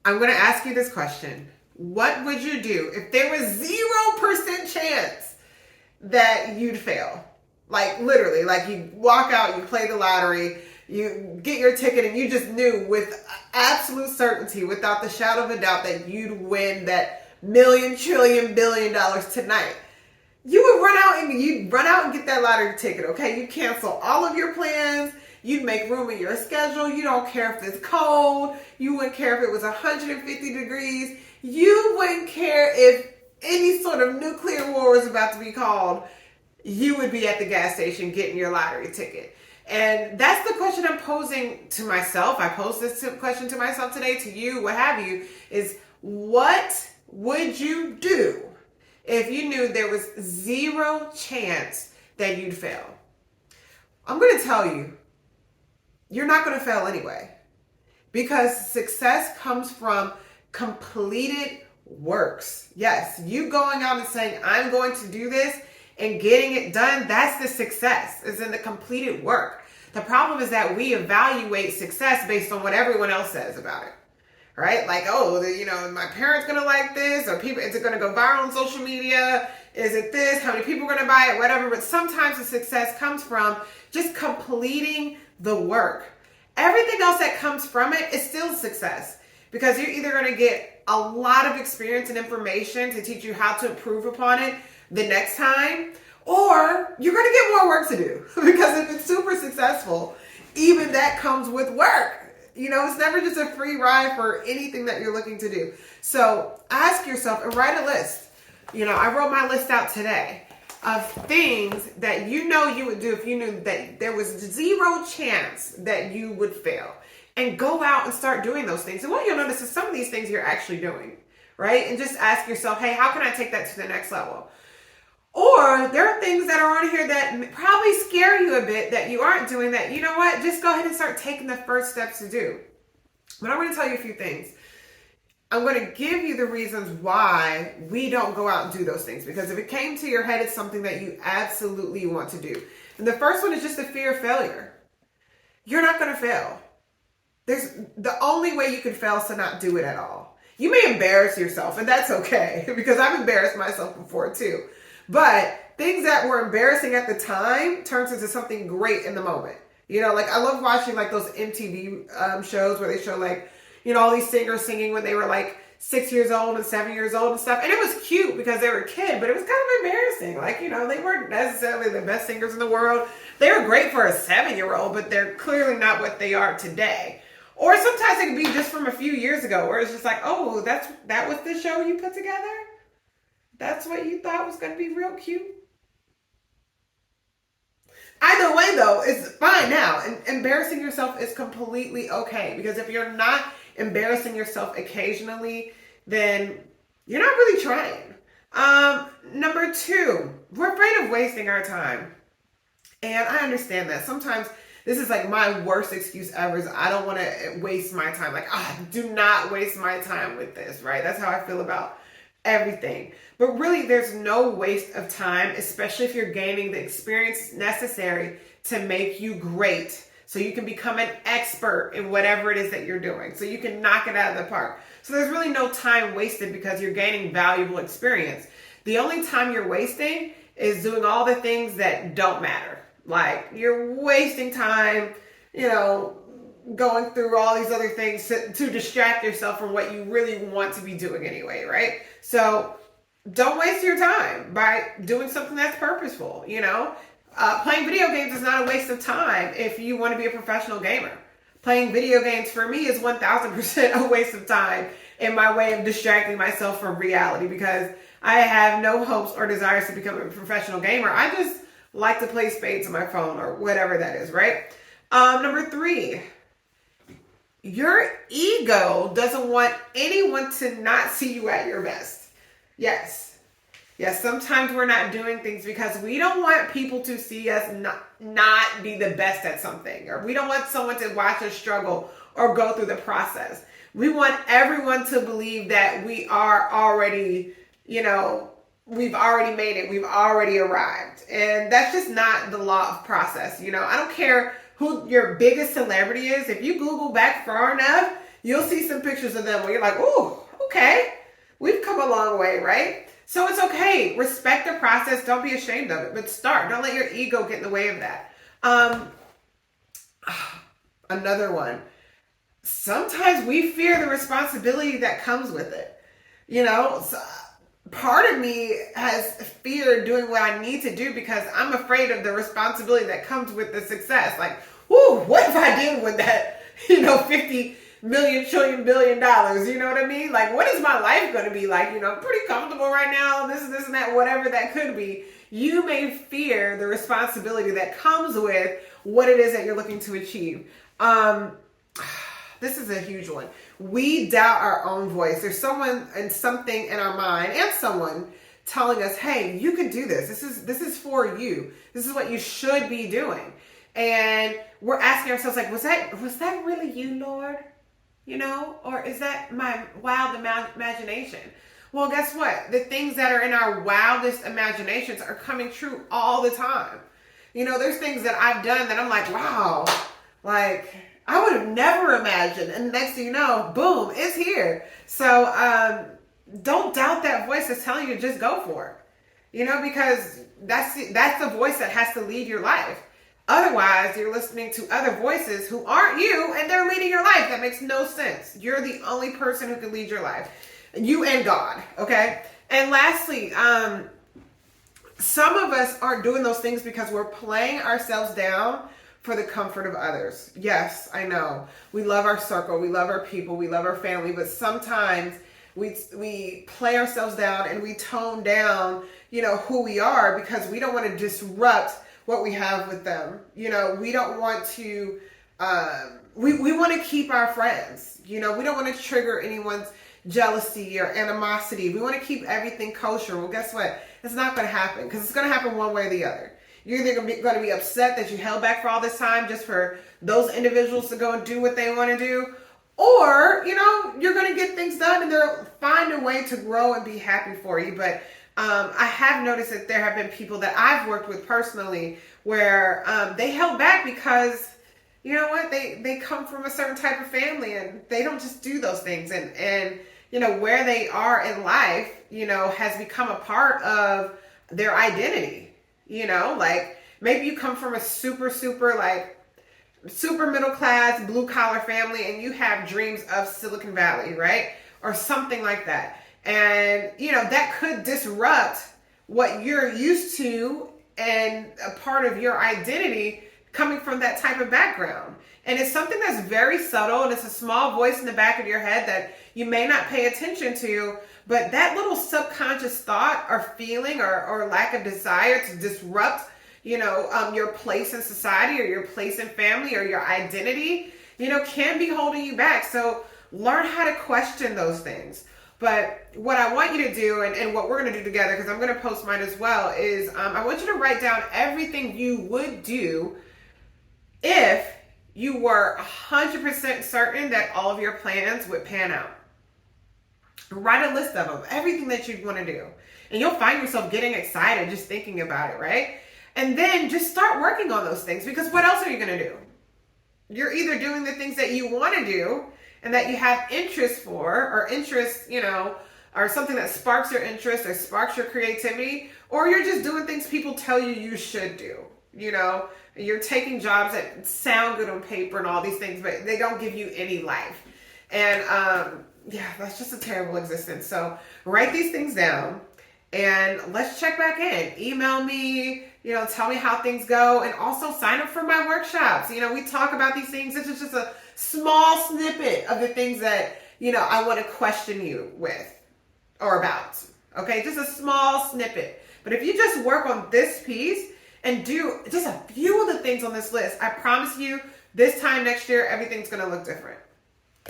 I'm going to ask you this question. What would you do if there was 0% chance that you'd fail? Like literally, like you walk out, you play the lottery, you get your ticket, and you just knew with absolute certainty, without the shadow of a doubt, that you'd win that million, trillion, billion dollars tonight. You would run out and get that lottery ticket, okay? You'd cancel all of your plans. You'd make room in your schedule. You don't care if it's cold. You wouldn't care if it was 150 degrees. You wouldn't care if any sort of nuclear war was about to be called. You would be at the gas station getting your lottery ticket. And that's the question I'm posing to myself. I posed this question to myself today, to you, what have you, is what would you do if you knew there was 0 chance that you'd fail? I'm going to tell you, you're not going to fail anyway. Because success comes from completed works. Yes, you going out and saying, I'm going to do this and getting it done, that's the success, is in the completed work. The problem is that we evaluate success based on what everyone else says about it. Right? Like, oh, my parents going to like this, or people, is it going to go viral on social media? Is it this? How many people are going to buy it? Whatever. But sometimes the success comes from just completing the work. Everything else that comes from it is still success, because you're either going to get a lot of experience and information to teach you how to improve upon it the next time, or you're going to get more work to do. Because if it's super successful, even that comes with work. It's never just a free ride for anything that you're looking to do. So ask yourself and write a list. I wrote my list out today of things that you would do if you knew that there was 0 chance that you would fail. And go out and start doing those things. And what you'll notice is some of these things you're actually doing, right? And just ask yourself, hey, how can I take that to the next level? Or there are things that are on here that probably scare you a bit that you aren't doing, that, you know what, just go ahead and start taking the first steps to do. But I'm going to tell you a few things. I'm going to give you the reasons why we don't go out and do those things. Because if it came to your head, it's something that you absolutely want to do. And the first one is just the fear of failure. You're not going to fail. The only way you can fail is to not do it at all. You may embarrass yourself, and that's okay, because I've embarrassed myself before too. But things that were embarrassing at the time turns into something great in the moment. Like I love watching like those MTV shows where they show like, all these singers singing when they were like 6 years old and 7 years old and stuff. And it was cute because they were a kid, but it was kind of embarrassing. Like, they weren't necessarily the best singers in the world. They were great for a 7-year-old, but they're clearly not what they are today. Or sometimes it can be just from a few years ago, where it's just like, oh, that was the show you put together? That's what you thought was going to be real cute? Either way, though, it's fine now. And embarrassing yourself is completely okay. Because if you're not embarrassing yourself occasionally, then you're not really trying. Number 2, we're afraid of wasting our time. And I understand that. Sometimes this is like my worst excuse ever, is I don't want to waste my time. Like, do not waste my time with this, right? That's how I feel about everything. But really, there's no waste of time, especially if you're gaining the experience necessary to make you great, so you can become an expert in whatever it is that you're doing, so you can knock it out of the park. So there's really no time wasted, because you're gaining valuable experience. The only time you're wasting is doing all the things that don't matter. Like, you're wasting time, going through all these other things to distract yourself from what you really want to be doing anyway, right? So don't waste your time by doing something that's purposeful. Playing video games is not a waste of time if you want to be a professional gamer. Playing video games for me is 1000% a waste of time in my way of distracting myself from reality, because I have no hopes or desires to become a professional gamer. I just like to play spades on my phone or whatever that is, right? Number 3, your ego doesn't want anyone to not see you at your best. Yes, sometimes we're not doing things because we don't want people to see us not be the best at something, or we don't want someone to watch us struggle or go through the process. We want everyone to believe that we are already, we've already made it, we've already arrived. And that's just not the law of process. I don't care who your biggest celebrity is. If you Google back far enough, you'll see some pictures of them where you're like, oh, okay, we've come a long way, right? So it's okay. Respect the process. Don't be ashamed of it, but start. Don't let your ego get in the way of that. Another one. Sometimes we fear the responsibility that comes with it. So part of me has fear doing what I need to do because I'm afraid of the responsibility that comes with the success. Like, whoo, what if I did with that, 50 million, trillion, billion dollars? You know what I mean? Like, what is my life going to be like? I'm pretty comfortable right now, this and that, whatever that could be. You may fear the responsibility that comes with what it is that you're looking to achieve. This is a huge one. We doubt our own voice. There's someone and something in our mind and someone telling us, hey, you can do this. This is for you. This is what you should be doing. And we're asking ourselves, like, was that really you, Lord? Or is that my wild imagination? Well, guess what? The things that are in our wildest imaginations are coming true all the time. There's things that I've done that I'm like, wow, like, I would have never imagined. And next thing you know, boom, it's here. So don't doubt that voice that's telling you to just go for it. Because that's the voice that has to lead your life. Otherwise, you're listening to other voices who aren't you, and they're leading your life. That makes no sense. You're the only person who can lead your life. You and God, okay? And lastly, some of us aren't doing those things because we're playing ourselves down for the comfort of others. Yes, I know. We love our circle. We love our people. We love our family. But sometimes we play ourselves down and we tone down, who we are because we don't want to disrupt what we have with them. We don't want to, we want to keep our friends. We don't want to trigger anyone's jealousy or animosity. We want to keep everything kosher. Well, guess what? It's not going to happen because it's going to happen one way or the other. You're either going to be upset that you held back for all this time just for those individuals to go and do what they want to do, or, you're going to get things done and they'll find a way to grow and be happy for you. But I have noticed that there have been people that I've worked with personally where they held back because, they come from a certain type of family and they don't just do those things. And where they are in life, has become a part of their identity. Like maybe you come from a super middle class, blue collar family and you have dreams of Silicon Valley, right? Or something like that. And, that could disrupt what you're used to and a part of your identity coming from that type of background. And it's something that's very subtle and it's a small voice in the back of your head that you may not pay attention to, but that little subconscious thought or feeling or lack of desire to disrupt, your place in society or your place in family or your identity, can be holding you back. So learn how to question those things. But what I want you to do and what we're going to do together, because I'm going to post mine as well, is I want you to write down everything you would do if you were 100% certain that all of your plans would pan out. Write a list of them, everything that you'd want to do. And you'll find yourself getting excited just thinking about it, right? And then just start working on those things, because what else are you going to do? You're either doing the things that you want to do and that you have interest for, or something that sparks your interest or sparks your creativity, or you're just doing things people tell you should do. You're taking jobs that sound good on paper and all these things, but they don't give you any life. And that's just a terrible existence. So write these things down and let's check back in. Email me, tell me how things go, and also sign up for my workshops. We talk about these things. This is just a small snippet of the things that, I want to question you with or about. Okay, just a small snippet. But if you just work on this piece and do just a few of the things on this list, I promise you this time next year, everything's going to look different.